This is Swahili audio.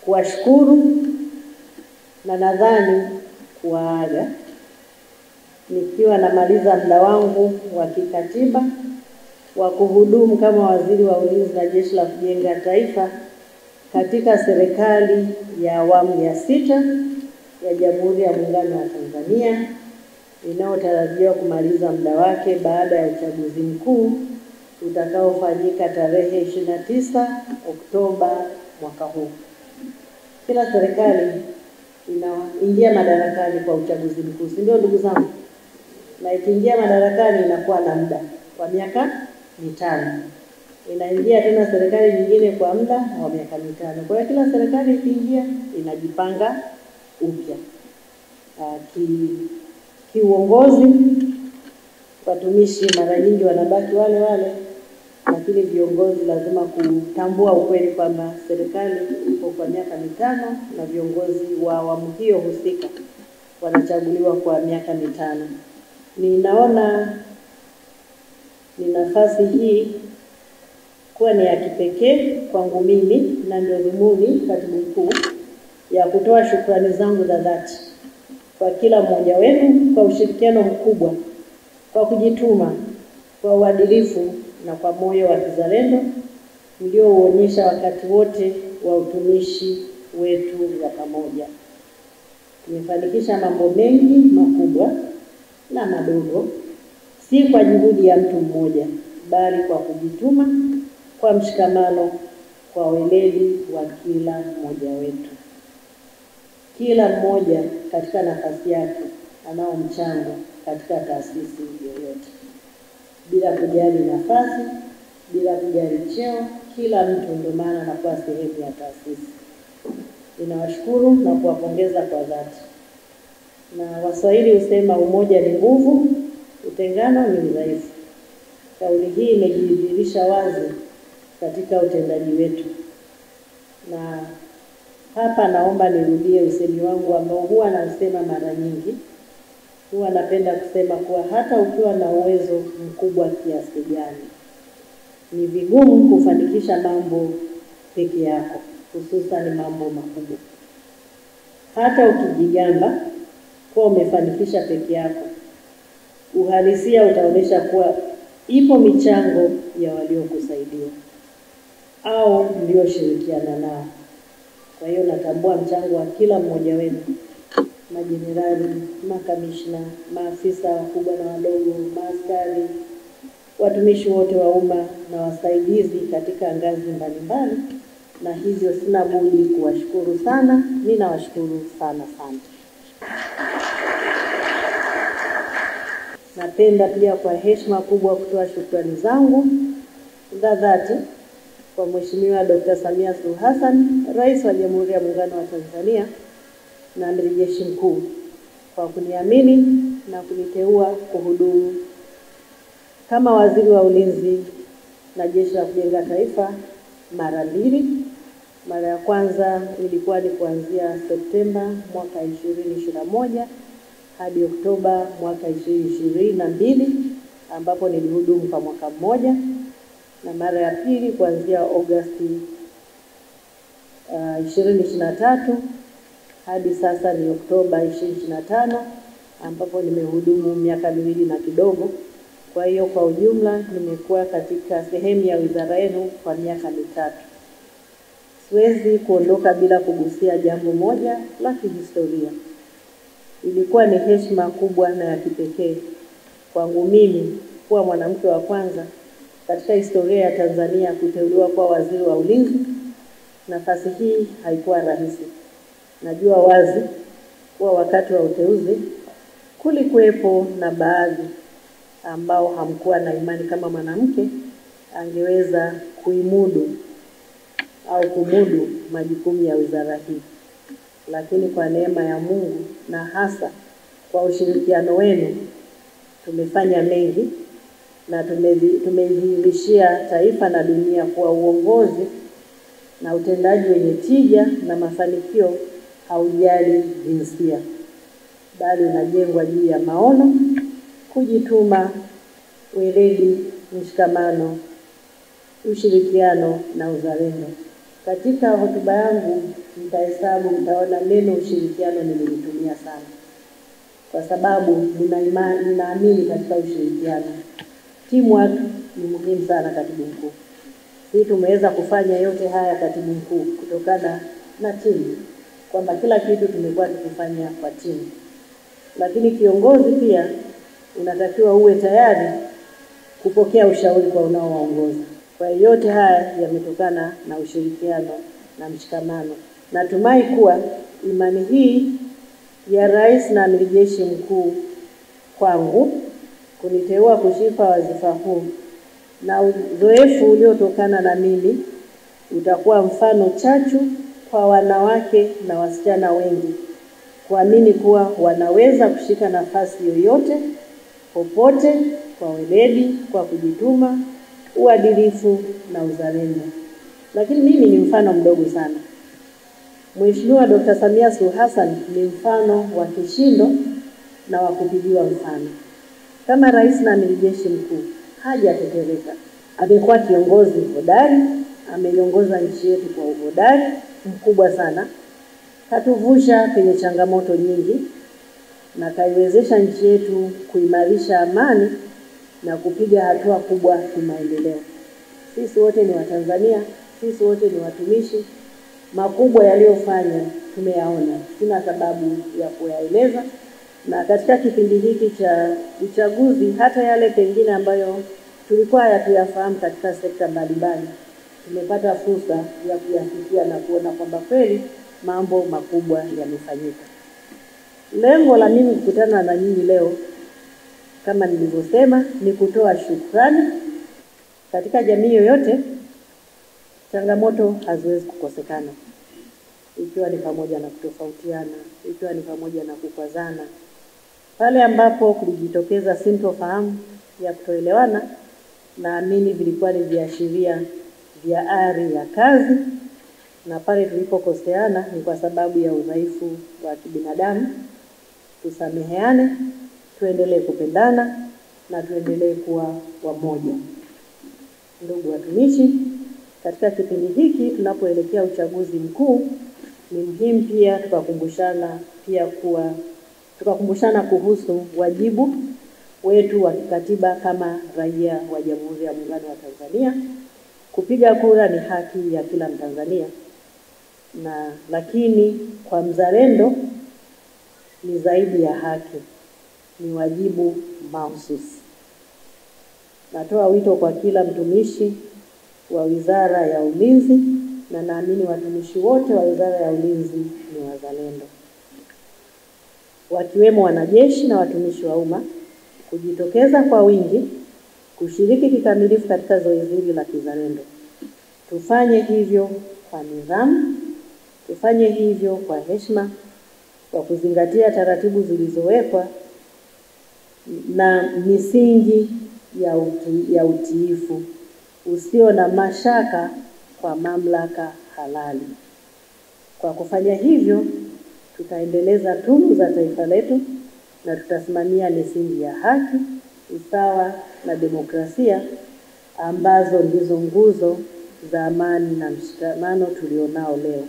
kuwashukuru na nadhani kuwaaga nikiwa namaliza muda wangu wa kikatiba wa kuhudumu kama waziri wa ulinzi na jeshi la kujenga taifa katika serikali ya awamu ya 6 ya Jamhuri ya Muungano wa Tanzania inayotarajiwa kumaliza muda wake baada ya uchaguzi mkuu utakaofanyika tarehe 29 Oktoba mwaka huu. Kila serikali inaingia madarakani kwa uchaguzi mkuu, si ndio ndugu zangu? Na ikiingia madarakani inakuwa na muda kwa miaka 5. Inaingia tena serikali nyingine kwa muda wa miaka 5. Kwa hiyo kila serikali ikiingia inajipanga upya. Kiuongozi watumishi mara nyingi wanabaki wale wale, lakini viongozi lazima kutambua ukweli kwamba serikali ipo kwa miaka 5 na viongozi wa awamu hiyo husika wanachaguliwa kwa miaka 5. Ninaona ni nafasi hii kuwa ni ya kipekee kwangu mimi na ndio dhumuni katibu mkuu ya kutoa shukrani zangu za dhati kwa kila mmoja wenu kwa ushirikiano mkubwa, kwa kujituma, kwa uadilifu na kwa moyo wa kizalendo mliouonyesha wakati wote wa utumishi wetu wa pamoja. Tumefanikisha mambo mengi makubwa na madogo, si kwa juhudi ya mtu mmoja, bali kwa kujituma, kwa mshikamano, kwa weledi wa kila mmoja wetu. Kila mmoja katika nafasi yake anao mchango katika taasisi yoyote. Bila kujali nafasi, bila kujali cheo, kila mtu ndio maana anakuwa sehemu ya taasisi. Ninawashukuru na kuwapongeza kwa dhati. Na Waswahili husema umoja ni nguvu, utengano ni udhaifu. Kauli hii imejidhihirisha wazi katika utendaji wetu. Na hapa naomba nirudie usemi wangu ambao huwa nausema mara nyingi. Huwa napenda kusema kuwa hata ukiwa na uwezo mkubwa kiasi gani, ni vigumu kufanikisha mambo peke yako, hususan mambo makubwa. Hata ukijigamba kuwa umefanikisha peke yako, uhalisia utaonyesha kuwa ipo michango ya waliokusaidia au mlioshirikiana nao. Kwa hiyo natambua mchango wa kila mmoja wenu, majenerali, makamishna, maafisa wakubwa na wadogo, maaskari, watumishi wote wa umma na wasaidizi katika ngazi mbalimbali, na hivyo sina budi kuwashukuru sana. Ninawashukuru sana sana. Napenda pia kwa heshima kubwa kutoa shukrani zangu za dhati kwa Mheshimiwa Dr. Samia Suluhu Hassan, Rais wa Jamhuri ya Muungano wa Tanzania na Amiri Jeshi Mkuu, kwa kuniamini na kuniteua kuhudumu kama waziri wa ulinzi na jeshi la kujenga taifa mara 2. Mara ya kwanza ilikuwa ni kuanzia Septemba mwaka 2021 hadi Oktoba mwaka 2022 ambapo nilihudumu kwa mwaka mmoja, na mara ya pili kuanzia Agosti 2023 hadi sasa ni Oktoba 2025 ambapo nimehudumu miaka 2 na kidogo. Kwa hiyo kwa ujumla nimekuwa katika sehemu ya wizara yenu kwa miaka 3. Siwezi kuondoka bila kugusia jambo moja la kihistoria. Ilikuwa ni heshima kubwa na ya kipekee kwangu mimi kuwa mwanamke wa kwanza katika historia ya Tanzania kuteuliwa kuwa waziri wa ulinzi. Nafasi hii haikuwa rahisi. Najua wazi kuwa wakati wa uteuzi kulikuwepo na baadhi ambao hamkuwa na imani kama mwanamke angeweza kuimudu au kumudu majukumu ya wizara hii. Lakini kwa neema ya Mungu na hasa kwa ushirikiano wenu tumefanya mengi na tumedhihirishia taifa na dunia kuwa uongozi na utendaji wenye tija na mafanikio haujali jinsia, bali unajengwa juu ya maono, kujituma, weledi, mshikamano, ushirikiano na uzalendo. Katika hotuba yangu mtahesabu, mtaona neno ushirikiano nilitumia sana, kwa sababu ninaamini katika ushirikiano. Teamwork ni muhimu sana, katibu mkuu. Sisi tumeweza kufanya yote haya, katibu mkuu, kutokana na timu, kwamba kila kitu tumekuwa tukifanya kwa timu. Lakini kiongozi pia unatakiwa uwe tayari kupokea ushauri kwa unaowaongoza. Kwa hiyo yote haya yametokana na ushirikiano na mshikamano. Natumai kuwa imani hii ya Rais na Amiri Jeshi Mkuu kwangu kuniteua kushika wadhifa huu na uzoefu uliotokana na mimi utakuwa mfano chachu kwa wanawake na wasichana wengi kuamini kuwa wanaweza kushika nafasi yoyote popote kwa weledi, kwa kujituma, uadilifu na uzalendo. Lakini mimi ni mfano mdogo sana. Mheshimiwa Dr. Samia Suluhu Hassan ni mfano wa kishindo na wa kupigiwa mfano. Kama Rais na Amiri Jeshi Mkuu hajatetereka. Amekuwa kiongozi hodari, ameiongoza nchi yetu kwa uhodari mkubwa sana. Katuvusha kwenye changamoto nyingi na kaiwezesha nchi yetu kuimarisha amani na kupiga hatua kubwa kimaendeleo. Sisi wote ni Watanzania, sisi wote ni watumishi. Makubwa yaliyofanya tumeyaona, sina sababu ya kuyaeleza. Na katika kipindi hiki cha uchaguzi, hata yale pengine ambayo tulikuwa hatuyafahamu katika sekta mbalimbali, tumepata fursa ya kuyafikia na kuona kwamba kweli mambo makubwa yamefanyika. Lengo la mimi kukutana na nyinyi leo, kama nilivyosema, ni kutoa shukrani. Katika jamii yoyote changamoto haziwezi kukosekana, ikiwa ni pamoja na kutofautiana, ikiwa ni pamoja na kukwazana. Pale ambapo kulijitokeza sintofahamu ya kutoelewana, naamini vilikuwa ni viashiria vya ari ya kazi, na pale tulipokoseana ni kwa sababu ya udhaifu wa kibinadamu. Tusameheane, tuendelee kupendana na tuendelee kuwa wamoja. Ndugu watumishi, katika kipindi hiki tunapoelekea uchaguzi mkuu, ni muhimu pia tukakumbushana kuhusu wajibu wetu wa kikatiba kama raia wa Jamhuri ya Muungano wa Tanzania. Kupiga kura ni haki ya kila Mtanzania, lakini kwa mzalendo ni zaidi ya haki, ni wajibu mahususi. Natoa wito kwa kila mtumishi wa Wizara ya Ulinzi, na naamini watumishi wote wa Wizara ya Ulinzi ni wazalendo, wakiwemo wanajeshi na watumishi wa umma, kujitokeza kwa wingi kushiriki kikamilifu katika zoezi hili la kizalendo. Tufanye hivyo kwa nidhamu, tufanye hivyo kwa heshima, kwa kuzingatia taratibu zilizowekwa na misingi ya utiifu usio na mashaka kwa mamlaka halali. Kwa kufanya hivyo, tutaendeleza tunu za taifa letu na tutasimamia misingi ya haki, usawa na demokrasia, ambazo ndizo nguzo za amani na mshikamano tulionao leo.